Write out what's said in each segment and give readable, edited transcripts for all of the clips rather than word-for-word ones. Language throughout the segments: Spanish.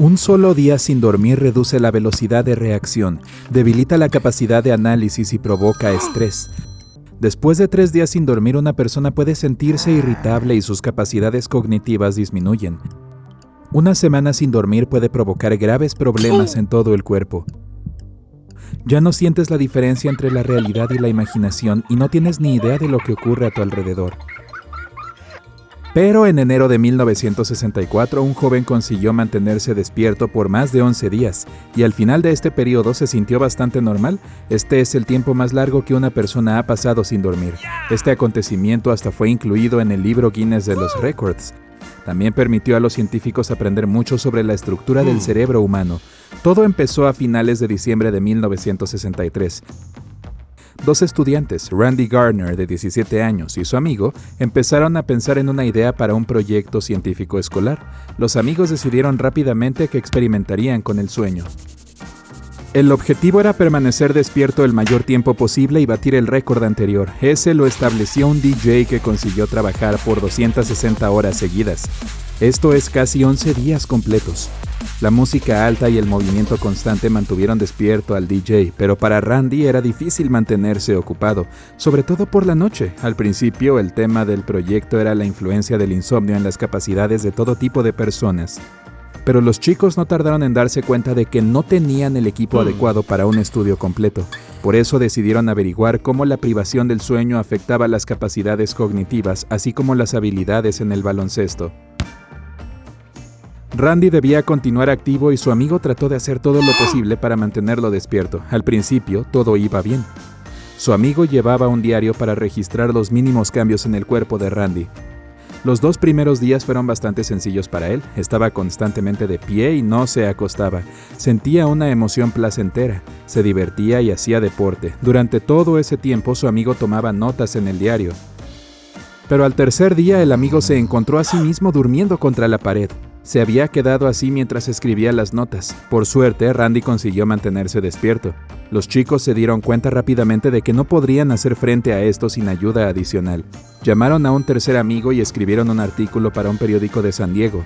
Un solo día sin dormir reduce la velocidad de reacción, debilita la capacidad de análisis y provoca estrés. Después de 3 días sin dormir, una persona puede sentirse irritable y sus capacidades cognitivas disminuyen. Una semana sin dormir puede provocar graves problemas en todo el cuerpo. Ya no sientes la diferencia entre la realidad y la imaginación y no tienes ni idea de lo que ocurre a tu alrededor. Pero en enero de 1964, un joven consiguió mantenerse despierto por más de 11 días, y al final de este periodo se sintió bastante normal. Este es el tiempo más largo que una persona ha pasado sin dormir. Este acontecimiento hasta fue incluido en el libro Guinness de los Récords. También permitió a los científicos aprender mucho sobre la estructura del cerebro humano. Todo empezó a finales de diciembre de 1963. 2 estudiantes, Randy Gardner, de 17 años, y su amigo, empezaron a pensar en una idea para un proyecto científico escolar. Los amigos decidieron rápidamente que experimentarían con el sueño. El objetivo era permanecer despierto el mayor tiempo posible y batir el récord anterior. Ese lo estableció un DJ que consiguió trabajar por 260 horas seguidas. Esto es casi 11 días completos. La música alta y el movimiento constante mantuvieron despierto al DJ, pero para Randy era difícil mantenerse ocupado, sobre todo por la noche. Al principio, el tema del proyecto era la influencia del insomnio en las capacidades de todo tipo de personas. Pero los chicos no tardaron en darse cuenta de que no tenían el equipo adecuado para un estudio completo. Por eso decidieron averiguar cómo la privación del sueño afectaba las capacidades cognitivas, así como las habilidades en el baloncesto. Randy debía continuar activo y su amigo trató de hacer todo lo posible para mantenerlo despierto. Al principio, todo iba bien. Su amigo llevaba un diario para registrar los mínimos cambios en el cuerpo de Randy. Los 2 primeros días fueron bastante sencillos para él. Estaba constantemente de pie y no se acostaba. Sentía una emoción placentera. Se divertía y hacía deporte. Durante todo ese tiempo, su amigo tomaba notas en el diario. Pero al tercer día, el amigo se encontró a sí mismo durmiendo contra la pared. Se había quedado así mientras escribía las notas. Por suerte, Randy consiguió mantenerse despierto. Los chicos se dieron cuenta rápidamente de que no podrían hacer frente a esto sin ayuda adicional. Llamaron a un tercer amigo y escribieron un artículo para un periódico de San Diego.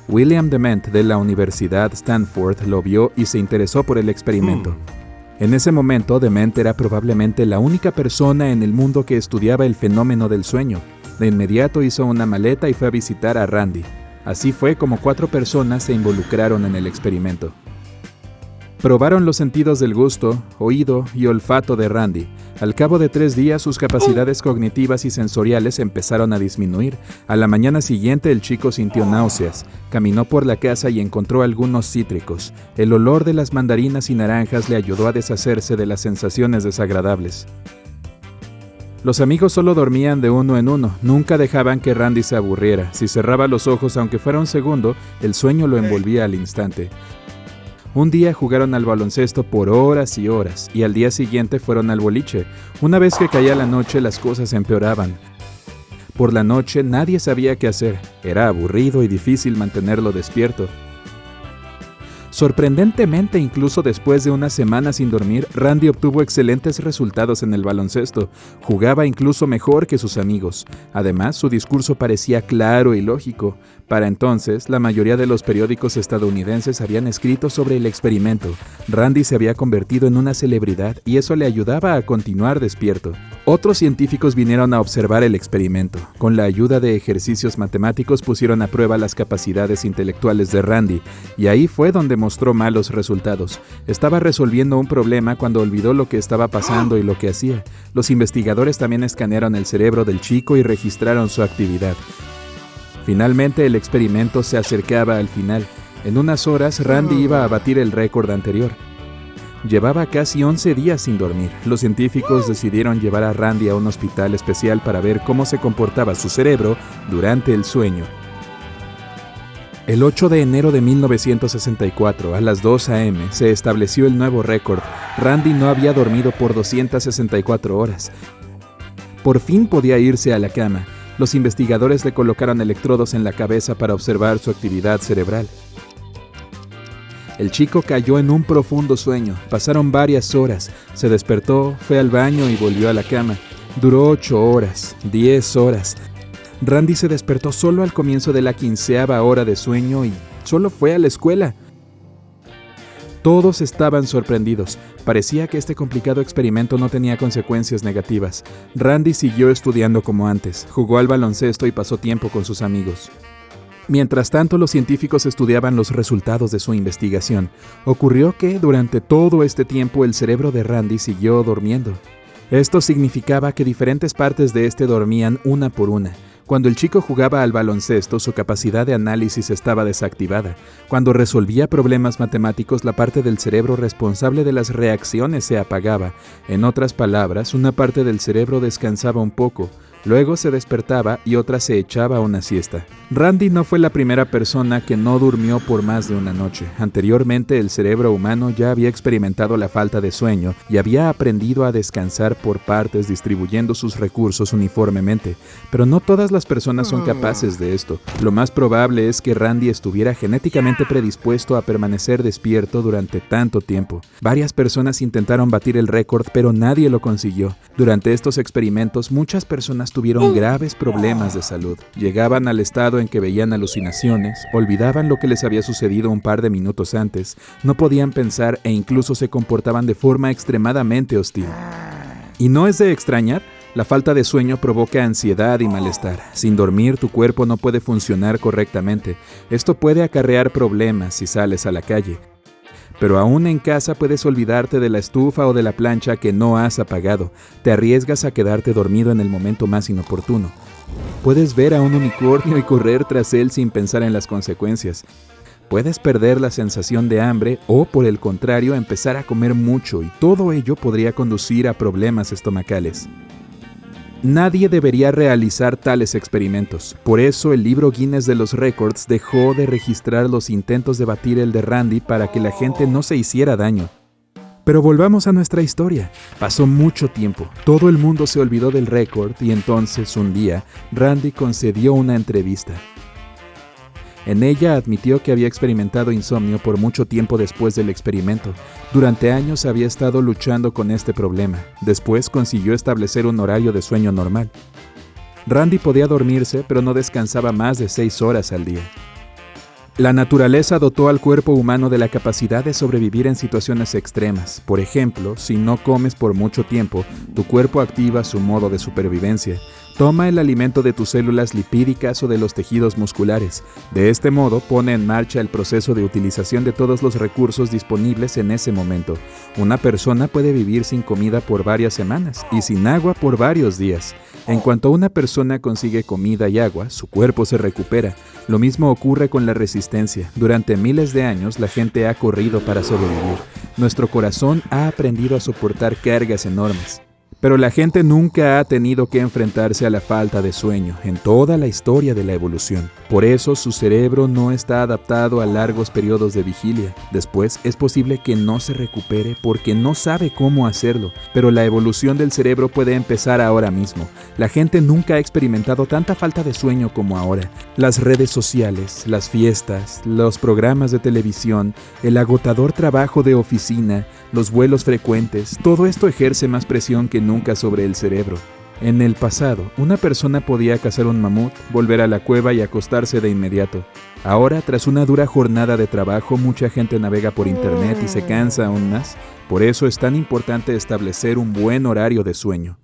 William Dement de la Universidad Stanford lo vio y se interesó por el experimento. En ese momento, Dement era probablemente la única persona en el mundo que estudiaba el fenómeno del sueño. De inmediato hizo una maleta y fue a visitar a Randy. Así fue como 4 personas se involucraron en el experimento. Probaron los sentidos del gusto, oído y olfato de Randy. Al cabo de 3 días, sus capacidades cognitivas y sensoriales empezaron a disminuir. A la mañana siguiente, el chico sintió náuseas. Caminó por la casa y encontró algunos cítricos. El olor de las mandarinas y naranjas le ayudó a deshacerse de las sensaciones desagradables. Los amigos solo dormían de uno en uno, nunca dejaban que Randy se aburriera. Si cerraba los ojos, aunque fuera un segundo, el sueño lo envolvía al instante. Un día jugaron al baloncesto por horas y horas, y al día siguiente fueron al boliche. Una vez que caía la noche, las cosas empeoraban. Por la noche nadie sabía qué hacer, era aburrido y difícil mantenerlo despierto. Sorprendentemente, incluso después de una semana sin dormir, Randy obtuvo excelentes resultados en el baloncesto. Jugaba incluso mejor que sus amigos. Además, su discurso parecía claro y lógico. Para entonces, la mayoría de los periódicos estadounidenses habían escrito sobre el experimento. Randy se había convertido en una celebridad y eso le ayudaba a continuar despierto. Otros científicos vinieron a observar el experimento. Con la ayuda de ejercicios matemáticos pusieron a prueba las capacidades intelectuales de Randy, y ahí fue donde mostró malos resultados. Estaba resolviendo un problema cuando olvidó lo que estaba pasando y lo que hacía. Los investigadores también escanearon el cerebro del chico y registraron su actividad. Finalmente, el experimento se acercaba al final. En unas horas, Randy iba a batir el récord anterior. Llevaba casi 11 días sin dormir. Los científicos decidieron llevar a Randy a un hospital especial para ver cómo se comportaba su cerebro durante el sueño. El 8 de enero de 1964, a las 2 a.m., se estableció el nuevo récord. Randy no había dormido por 264 horas. Por fin podía irse a la cama. Los investigadores le colocaron electrodos en la cabeza para observar su actividad cerebral. El chico cayó en un profundo sueño. Pasaron varias horas. Se despertó, fue al baño y volvió a la cama. Duró 8 horas, 10 horas. Randy se despertó solo al comienzo de la 15ª hora de sueño y solo fue a la escuela. Todos estaban sorprendidos. Parecía que este complicado experimento no tenía consecuencias negativas. Randy siguió estudiando como antes, jugó al baloncesto y pasó tiempo con sus amigos. Mientras tanto, los científicos estudiaban los resultados de su investigación. Ocurrió que, durante todo este tiempo, el cerebro de Randy siguió durmiendo. Esto significaba que diferentes partes de este dormían una por una. Cuando el chico jugaba al baloncesto, su capacidad de análisis estaba desactivada. Cuando resolvía problemas matemáticos, la parte del cerebro responsable de las reacciones se apagaba. En otras palabras, una parte del cerebro descansaba un poco. Luego se despertaba y otra se echaba una siesta. Randy no fue la primera persona que no durmió por más de una noche. Anteriormente, el cerebro humano ya había experimentado la falta de sueño y había aprendido a descansar por partes distribuyendo sus recursos uniformemente. Pero no todas las personas son capaces de esto. Lo más probable es que Randy estuviera genéticamente predispuesto a permanecer despierto durante tanto tiempo. Varias personas intentaron batir el récord, pero nadie lo consiguió. Durante estos experimentos, muchas personas tuvieron graves problemas de salud. Llegaban al estado en que veían alucinaciones, olvidaban lo que les había sucedido un par de minutos antes, no podían pensar e incluso se comportaban de forma extremadamente hostil. Y no es de extrañar, la falta de sueño provoca ansiedad y malestar. Sin dormir, tu cuerpo no puede funcionar correctamente. Esto puede acarrear problemas si sales a la calle. Pero aún en casa puedes olvidarte de la estufa o de la plancha que no has apagado. Te arriesgas a quedarte dormido en el momento más inoportuno. Puedes ver a un unicornio y correr tras él sin pensar en las consecuencias. Puedes perder la sensación de hambre o, por el contrario, empezar a comer mucho y todo ello podría conducir a problemas estomacales. Nadie debería realizar tales experimentos. Por eso el libro Guinness de los Récords dejó de registrar los intentos de batir el de Randy para que la gente no se hiciera daño. Pero volvamos a nuestra historia. Pasó mucho tiempo, todo el mundo se olvidó del récord y entonces un día Randy concedió una entrevista. En ella admitió que había experimentado insomnio por mucho tiempo después del experimento. Durante años había estado luchando con este problema. Después consiguió establecer un horario de sueño normal. Randy podía dormirse, pero no descansaba más de 6 horas al día. La naturaleza dotó al cuerpo humano de la capacidad de sobrevivir en situaciones extremas. Por ejemplo, si no comes por mucho tiempo, tu cuerpo activa su modo de supervivencia. Toma el alimento de tus células lipídicas o de los tejidos musculares. De este modo, pone en marcha el proceso de utilización de todos los recursos disponibles en ese momento. Una persona puede vivir sin comida por varias semanas y sin agua por varios días. En cuanto una persona consigue comida y agua, su cuerpo se recupera. Lo mismo ocurre con la resistencia. Durante miles de años, la gente ha corrido para sobrevivir. Nuestro corazón ha aprendido a soportar cargas enormes. Pero la gente nunca ha tenido que enfrentarse a la falta de sueño en toda la historia de la evolución. Por eso su cerebro no está adaptado a largos periodos de vigilia. Después es posible que no se recupere porque no sabe cómo hacerlo. Pero la evolución del cerebro puede empezar ahora mismo. La gente nunca ha experimentado tanta falta de sueño como ahora. Las redes sociales, las fiestas, los programas de televisión, el agotador trabajo de oficina, los vuelos frecuentes, todo esto ejerce más presión que nunca sobre el cerebro. En el pasado, una persona podía cazar un mamut, volver a la cueva y acostarse de inmediato. Ahora, tras una dura jornada de trabajo, mucha gente navega por internet y se cansa aún más. Por eso es tan importante establecer un buen horario de sueño.